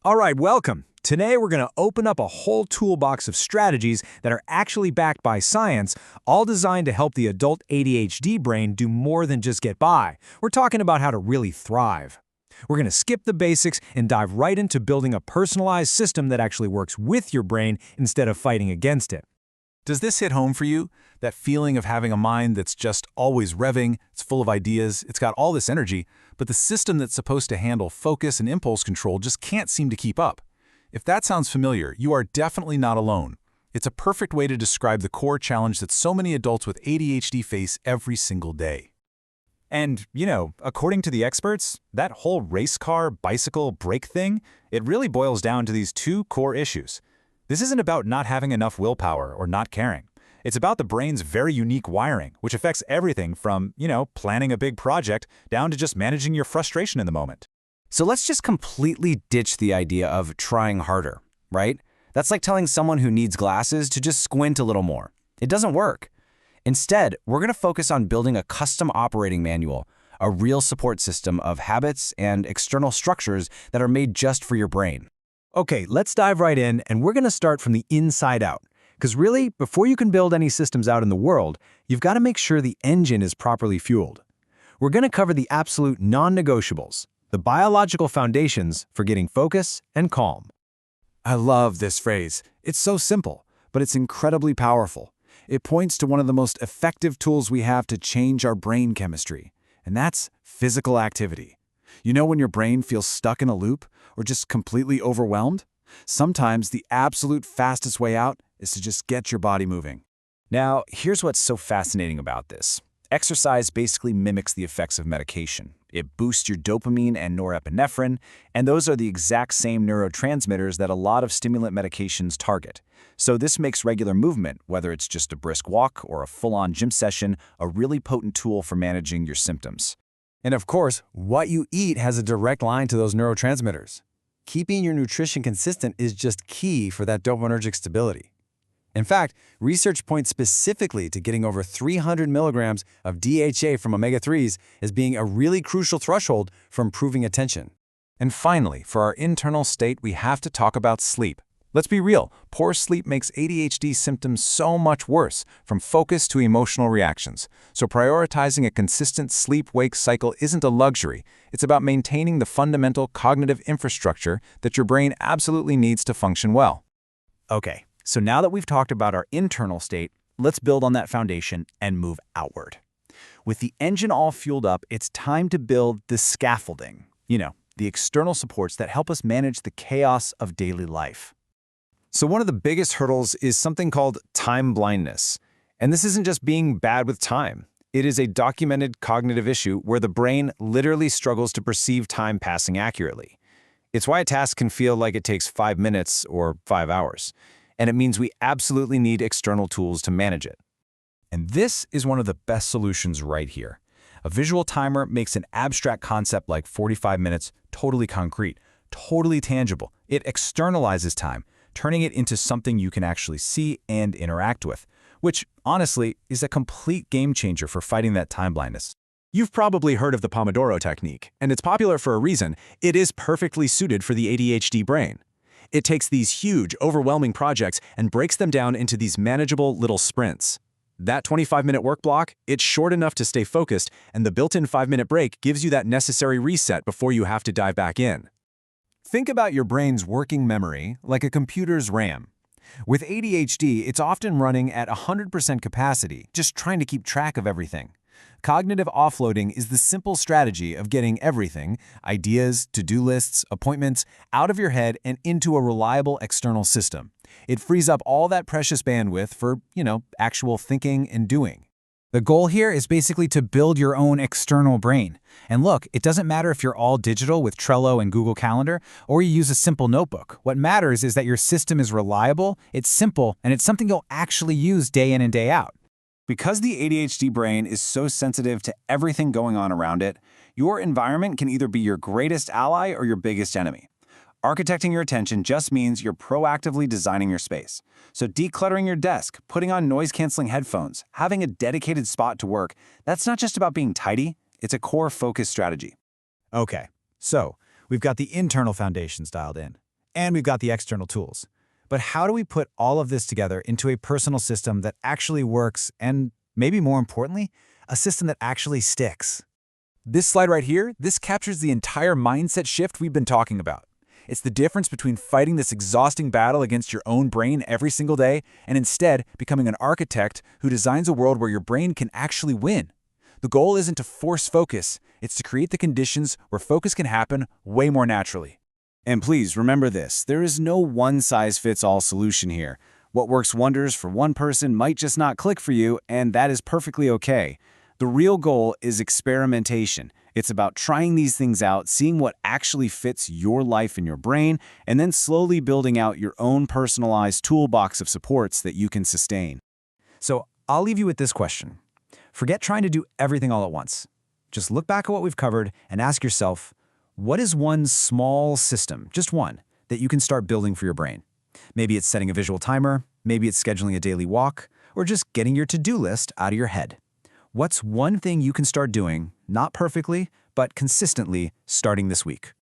All right, welcome. Today we're going to open up a whole toolbox of strategies that are actually backed by science, all designed to help the adult ADHD brain do more than just get by. We're talking about how to really thrive. We're going to skip the basics and dive right into building a personalized system that actually works with your brain instead of fighting against it. Does this hit home for you? That feeling of having a mind that's just always revving, it's full of ideas, it's got all this energy, but the system that's supposed to handle focus and impulse control just can't seem to keep up. If that sounds familiar, you are definitely not alone. It's a perfect way to describe the core challenge that so many adults with ADHD face every single day. And, according to the experts, that whole race car, bicycle, brake thing, it really boils down to these two core issues. This isn't about not having enough willpower or not caring. It's about the brain's very unique wiring, which affects everything from, planning a big project down to just managing your frustration in the moment. So let's just completely ditch the idea of trying harder, right? That's like telling someone who needs glasses to just squint a little more. It doesn't work. Instead, we're going to focus on building a custom operating manual, a real support system of habits and external structures that are made just for your brain. Okay, let's dive right in, and we're going to start from the inside out. Because really, before you can build any systems out in the world, you've got to make sure the engine is properly fueled. We're going to cover the absolute non-negotiables, the biological foundations for getting focus and calm. I love this phrase. It's so simple, but it's incredibly powerful. It points to one of the most effective tools we have to change our brain chemistry, and that's physical activity. You know when your brain feels stuck in a loop or just completely overwhelmed? Sometimes the absolute fastest way out is to just get your body moving. Now, here's what's so fascinating about this. Exercise basically mimics the effects of medication. It boosts your dopamine and norepinephrine, and those are the exact same neurotransmitters that a lot of stimulant medications target. So this makes regular movement, whether it's just a brisk walk or a full-on gym session, a really potent tool for managing your symptoms. And of course, what you eat has a direct line to those neurotransmitters. Keeping your nutrition consistent is just key for that dopaminergic stability. In fact, research points specifically to getting over 300 milligrams of DHA from omega-3s as being a really crucial threshold for improving attention. And finally, for our internal state, we have to talk about sleep. Let's be real, poor sleep makes ADHD symptoms so much worse, from focus to emotional reactions. So prioritizing a consistent sleep-wake cycle isn't a luxury. It's about maintaining the fundamental cognitive infrastructure that your brain absolutely needs to function well. Okay, so now that we've talked about our internal state, let's build on that foundation and move outward. With the engine all fueled up, it's time to build the scaffolding, the external supports that help us manage the chaos of daily life. So one of the biggest hurdles is something called time blindness. And this isn't just being bad with time. It is a documented cognitive issue where the brain literally struggles to perceive time passing accurately. It's why a task can feel like it takes 5 minutes or 5 hours. And it means we absolutely need external tools to manage it. And this is one of the best solutions right here. A visual timer makes an abstract concept like 45 minutes totally concrete, totally tangible. It externalizes time, turning it into something you can actually see and interact with, which, honestly, is a complete game changer for fighting that time blindness. You've probably heard of the Pomodoro technique, and it's popular for a reason. It is perfectly suited for the ADHD brain. It takes these huge, overwhelming projects and breaks them down into these manageable little sprints. That 25-minute work block, it's short enough to stay focused, and the built-in 5-minute break gives you that necessary reset before you have to dive back in. Think about your brain's working memory like a computer's RAM. With ADHD, it's often running at 100% capacity, just trying to keep track of everything. Cognitive offloading is the simple strategy of getting everything, ideas, to-do lists, appointments, out of your head and into a reliable external system. It frees up all that precious bandwidth for, actual thinking and doing. The goal here is basically to build your own external brain. And look, it doesn't matter if you're all digital with Trello and Google Calendar, or you use a simple notebook. What matters is that your system is reliable, it's simple, and it's something you'll actually use day in and day out. Because the ADHD brain is so sensitive to everything going on around it, your environment can either be your greatest ally or your biggest enemy. Architecting your attention just means you're proactively designing your space. So decluttering your desk, putting on noise-canceling headphones, having a dedicated spot to work, that's not just about being tidy, it's a core focus strategy. Okay, so we've got the internal foundations dialed in. and we've got the external tools. But how do we put all of this together into a personal system that actually works and, maybe more importantly, a system that actually sticks? This slide right here, this captures the entire mindset shift we've been talking about. It's the difference between fighting this exhausting battle against your own brain every single day and instead becoming an architect who designs a world where your brain can actually win. The goal isn't to force focus, it's to create the conditions where focus can happen way more naturally. And please remember this, there is no one-size-fits-all solution here. What works wonders for one person might just not click for you, and that is perfectly okay. The real goal is experimentation. It's about trying these things out, seeing what actually fits your life and your brain, and then slowly building out your own personalized toolbox of supports that you can sustain. So I'll leave you with this question. Forget trying to do everything all at once. Just look back at what we've covered and ask yourself, what is one small system, just one, that you can start building for your brain? Maybe it's setting a visual timer, maybe it's scheduling a daily walk, or just getting your to-do list out of your head. What's one thing you can start doing, not perfectly, but consistently, starting this week?